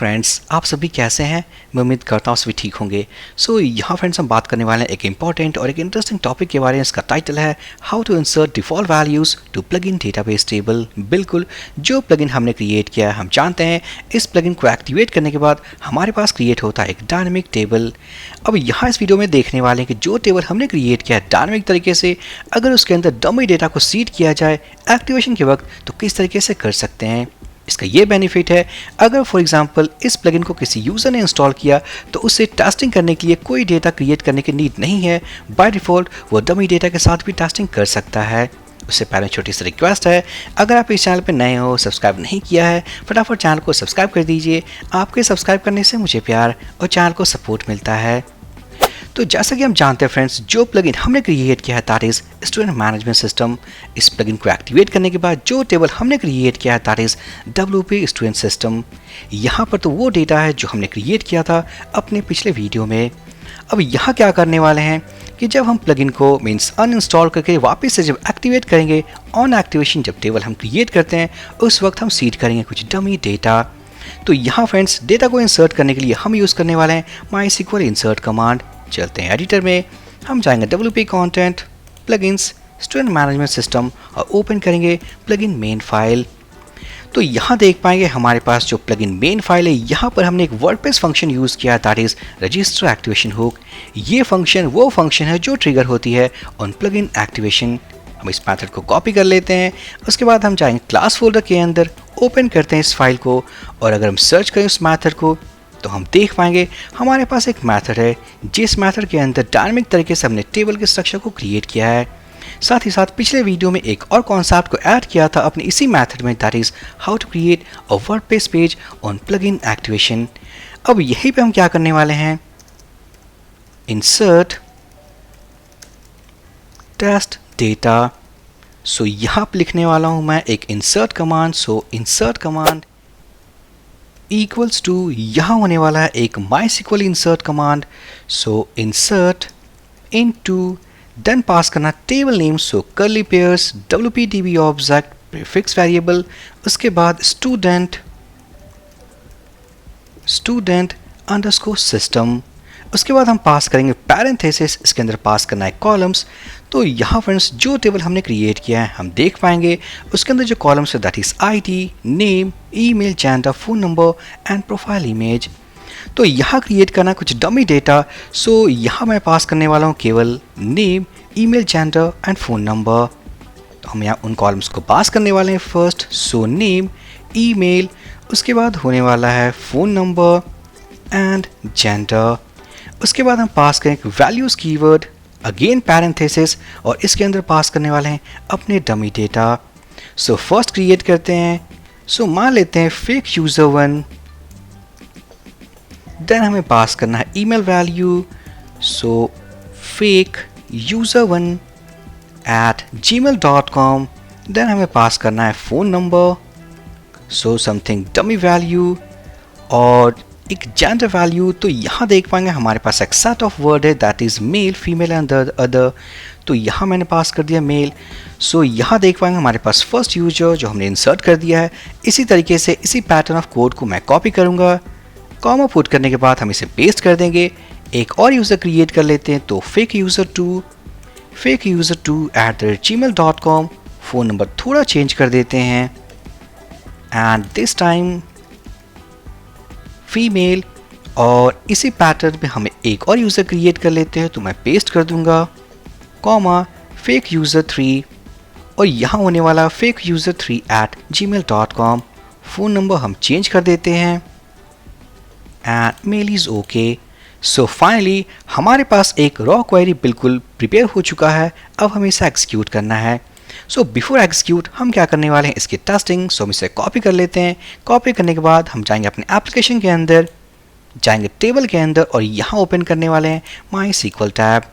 Friends, आप सभी कैसे हैं? मैं उम्मीद करता हूँ सभी ठीक होंगे। यहाँ फ्रेंड्स हम बात करने वाले हैं एक इंपॉर्टेंट और एक इंटरेस्टिंग टॉपिक के बारे में। इसका टाइटल है how to insert default values to plugin database table. बिल्कुल, जो प्लगइन हमने क्रिएट किया है, हम जानते हैं इस प्लगइन को एक्टिवेट करने के बाद हमारे पास क्रिएट होता है एक डायनेमिक टेबल। अब यहाँ इस वीडियो में देखने वाले हैं कि जो टेबल हमने क्रिएट किया है डायनेमिक तरीके से, अगर उसके अंदर डमी डेटा को सीड किया जाए एक्टिवेशन के वक्त तो किस तरीके से कर सकते हैं। इसका ये बेनिफिट है, अगर फॉर एग्जांपल इस प्लगइन को किसी यूज़र ने इंस्टॉल किया तो उससे टेस्टिंग करने के लिए कोई डेटा क्रिएट करने की नीड नहीं है। बाय डिफ़ॉल्ट वो डमी डेटा के साथ भी टेस्टिंग कर सकता है। उससे पहले छोटी सी रिक्वेस्ट है, अगर आप इस चैनल पर नए हो, सब्सक्राइब नहीं किया है, फटाफट चैनल को सब्सक्राइब कर दीजिए। आपके सब्सक्राइब करने से मुझे प्यार और चैनल को सपोर्ट मिलता है। तो जैसा कि हम जानते हैं फ्रेंड्स, जो प्लगइन हमने क्रिएट किया है that is student management system. इस प्लगइन को एक्टिवेट करने के बाद जो टेबल हमने क्रिएट किया है that is WP student system. यहाँ पर तो वो डेटा है जो हमने क्रिएट किया था अपने पिछले वीडियो में। अब यहाँ क्या करने वाले हैं कि जब हम प्लगइन को मीन्स अनइंस्टॉल करके वापस से जब एक्टिवेट करेंगे, ऑन एक्टिवेशन जब टेबल हम क्रिएट करते हैं उस वक्त हम सीड करेंगे कुछ डमी डेटा। तो यहाँ फ्रेंड्स डेटा को इंसर्ट करने के लिए हम यूज़ करने वाले हैं MySQL इंसर्ट कमांड। चलते हैं एडिटर में, हम जाएंगे WP content, plugins, student management system और ओपन करेंगे प्लगइन मेन फाइल। तो यहाँ देख पाएंगे हमारे पास जो प्लगइन मेन फाइल है, यहाँ पर हमने एक वर्डप्रेस फंक्शन यूज़ किया that is register activation hook. ये फंक्शन वो फंक्शन है जो ट्रिगर होती है ऑन प्लगइन एक्टिवेशन। हम इस मेथड को कॉपी कर लेते हैं। उसके बाद हम जाएंगे क्लास फोल्डर के अंदर, ओपन करते हैं इस फाइल को और अगर हम सर्च करें उस मेथड को तो हम देख पाएंगे हमारे पास एक मेथड है जिस मेथड के अंदर डायनेमिक तरीके से हमने टेबल के स्ट्रक्चर को क्रिएट किया है। साथ ही साथ पिछले वीडियो में एक और कॉन्सेप्ट को ऐड किया था अपने इसी मेथड में that is how to create a WordPress page on plugin activation. अब यहीं पे हम क्या करने वाले हैं, इंसर्ट टेस्ट डेटा। सो यहाँ पे लिखने वाला हूँ मैं एक insert command. So insert command equals to यहाँ होने वाला है एक MySQL insert command. So insert into then pass करना table name. So curly pairs WPDB object prefix variable, उसके बाद स्टूडेंट अंडरस्कोर सिस्टम। उसके बाद हम पास करेंगे पैरेंथेसिस, इसके अंदर पास करना है कॉलम्स। तो यहाँ फ्रेंड्स जो टेबल हमने क्रिएट किया है हम देख पाएंगे उसके अंदर जो कॉलम्स है that is ID, name, email, gender, phone number and profile image. तो यहाँ क्रिएट करना कुछ डमी डेटा। सो यहाँ मैं पास करने वाला हूँ केवल name, email, gender and phone number. तो हम यहाँ उन कॉलम्स को पास करने वाले हैं फर्स्ट। सो नेम, ईमेल, उसके बाद होने वाला है फ़ोन नंबर एंड जेंडर। उसके बाद हम पास करेंगे वैल्यूज़ कीवर्ड, अगेन पैरेंथेसिस, और इसके अंदर पास करने वाले हैं अपने dummy data. So first create करते हैं। सो मान लेते हैं फेक यूज़र 1। देन हमें पास करना है email value. So fake user 1 @gmail.com। Then हमें पास करना है phone number. So something dummy value और एक जेंडर वैल्यू। तो यहाँ देख पाएंगे हमारे पास एक सेट ऑफ वर्ड है that is male, female and other. तो यहाँ मैंने पास कर दिया मेल। सो यहाँ देख पाएंगे हमारे पास फर्स्ट यूजर जो हमने इंसर्ट कर दिया है। इसी तरीके से इसी पैटर्न ऑफ कोड को मैं कॉपी करूँगा, कॉमा पुट करने के बाद हम इसे पेस्ट कर देंगे। एक और यूज़र क्रिएट कर लेते हैं। तो fake user 2 @gmail.com। Phone number थोड़ा चेंज कर देते हैं एंड दिस टाइम फीमेल, और इसी पैटर्न में हमें एक और यूज़र क्रिएट कर लेते हैं। तो मैं पेस्ट कर दूंगा कॉमा फेक यूज़र 3 और यहाँ होने वाला fake user 3 @gmail.com। Phone number हम चेंज कर देते हैं and mail is okay. So finally हमारे पास एक रॉ क्वेरी बिल्कुल प्रिपेयर हो चुका है। अब हमें इसे एग्जीक्यूट करना है। सो बिफोर एग्जीक्यूट हम क्या करने वाले हैं, इसकी टेस्टिंग। सो हम इसे कॉपी कर लेते हैं। कॉपी करने के बाद हम जाएंगे अपने एप्लीकेशन के अंदर, जाएंगे टेबल के अंदर और यहाँ ओपन करने वाले हैं MySQL टैब।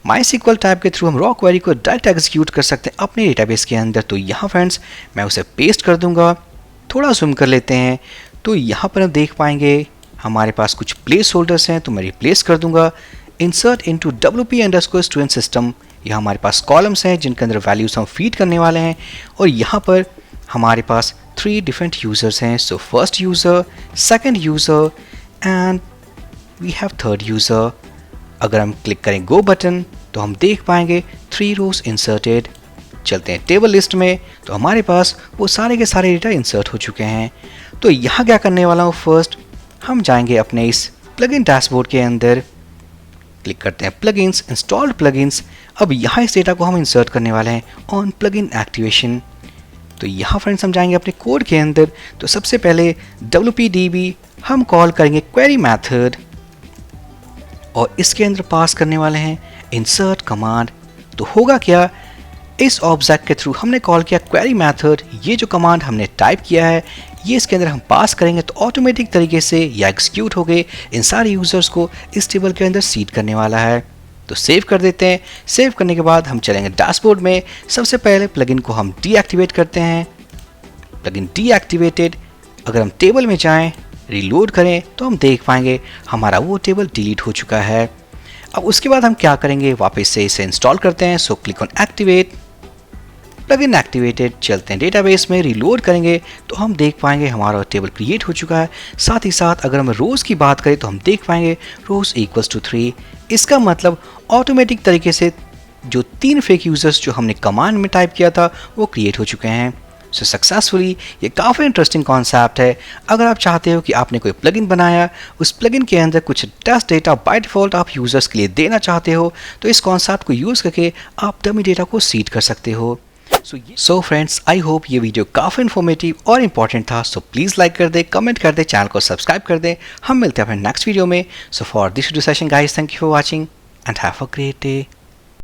MySQL टैब के थ्रू हम रॉ क्वेरी को डायरेक्ट एग्जीक्यूट कर सकते हैं अपने डेटाबेस के अंदर। तो यहाँ फ्रेंड्स मैं उसे पेस्ट कर दूंगा, थोड़ा जूम कर लेते हैं। तो यहाँ पर हम देख पाएंगे हमारे पास कुछ प्लेस होल्डर्स हैं, तो मैं रिप्लेस कर दूंगा इंसर्ट इनटू WP_student system। यहाँ हमारे पास कॉलम्स हैं जिनके अंदर वैल्यूज हम फीड करने वाले हैं और यहाँ पर हमारे पास 3 डिफरेंट यूज़र्स हैं. So first user, second user and we have third user. अगर हम क्लिक करें गो बटन तो हम देख पाएंगे 3 रोज इंसर्टेड. चलते हैं टेबल लिस्ट में तो हमारे पास वो सारे के सारे डेटा इंसर्ट हो चुके हैं. तो यहाँ क्या करने वाला हूँ, फर्स्ट हम जाएंगे अपने इस प्लगइन डैशबोर्ड के अंदर, क्लिक करते हैं प्लगइन्स, इंस्टॉल्ड प्लगइन्स. अब यहाँ इस डेटा को हम इंसर्ट करने वाले हैं ऑन प्लगइन एक्टिवेशन. तो यहाँ फ्रेंड्स हम जाएंगे अपने कोड के अंदर. तो सबसे पहले wpdb हम कॉल करेंगे क्वेरी मेथड और इसके अंदर पास करने वाले हैं इंसर्ट कमांड. तो होगा क्या, इस ऑब्जेक्ट के थ्रू हमने कॉल किया क्वेरी मेथड. ये जो कमांड हमने टाइप किया है ये इसके अंदर हम पास करेंगे तो ऑटोमेटिक तरीके से या एग्जीक्यूट हो गए इन सारे यूज़र्स को इस टेबल के अंदर सीड करने वाला है. तो सेव कर देते हैं. सेव करने के बाद हम चलेंगे डैशबोर्ड में. सबसे पहले प्लगइन को हम डीएक्टिवेट करते हैं. Plugin deactivated. अगर हम टेबल में जाएं, रीलोड करें तो हम देख पाएंगे हमारा वो टेबल डिलीट हो चुका है. अब उसके बाद हम क्या करेंगे, वापस से इसे इंस्टॉल करते हैं. So click on activate, plugin activated. चलते हैं डेटाबेस में, रीलोड करेंगे तो हम देख पाएंगे हमारा टेबल क्रिएट हो चुका है. साथ ही साथ अगर हम रोज़ की बात करें तो हम देख पाएंगे रोज़ इक्वल्स टू 3. इसका मतलब ऑटोमेटिक तरीके से जो 3 फेक यूज़र्स जो हमने कमांड में टाइप किया था वो क्रिएट हो चुके हैं. सो सक्सेसफुली. ये काफ़ी इंटरेस्टिंग कॉन्सेप्ट है. अगर आप चाहते हो कि आपने कोई प्लगइन बनाया, उस प्लगइन के अंदर कुछ टेस्ट डेटा बाय डिफ़ॉल्ट आप यूज़र्स के लिए देना चाहते हो, तो इस कॉन्सेप्ट को यूज़ करके आप डमी डेटा को सीड कर सकते हो. सो फ्रेंड्स, आई होप ये वीडियो काफ़ी इन्फॉर्मेटिव और इंपॉर्टेंट था. सो प्लीज़ लाइक कर दे, कमेंट कर दे, चैनल को सब्सक्राइब कर दे. हम मिलते हैं अपने नेक्स्ट वीडियो में. So for this video session guys, thank you for watching and have a great day.